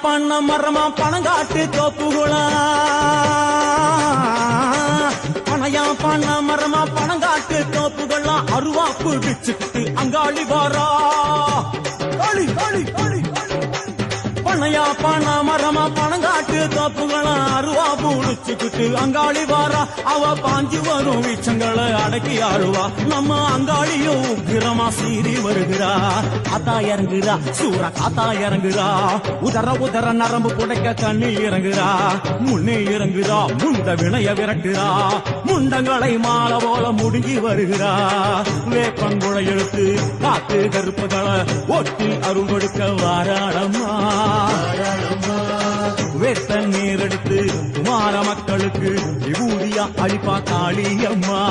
பண்ண மரமா பணங்காட்டு தோப்புகளா பனையா பண்ண மரமா பணங்காட்டு தோப்புகள்லாம் அருவாப்பு பிச்சுக்கிட்டு அங்காளி வாரா பனையா பண்ண மரமா பணங்காட்டு தோப்புகளாம் அருவா பூடிச்சுக்கிட்டு அங்காளி வாரா அவ பாஞ்சு வரும் வீச்சங்களை அடக்கி ஆழுவா நம்ம அங்காளியும் உக்கிரமா சீறி வருகிறா காத்தா இறங்குறா சூற காத்தா இறங்குறா உதர நரம்பு புடைக்க கண்ணி இறங்குறா முன்னே இறங்குறா முண்ட வினைய விரட்டுறா முண்டங்களை மாலை போல முடுங்கி வருகிறா வேப்பங்குழை எடுத்து காத்து கருப்புகளை ஒட்டி அருள் கொடுக்க வாராளம்மா வேத்த நீர் எடுத்து குமார மக்களுக்கு விபூதியா அழிப்பா காளியம்மா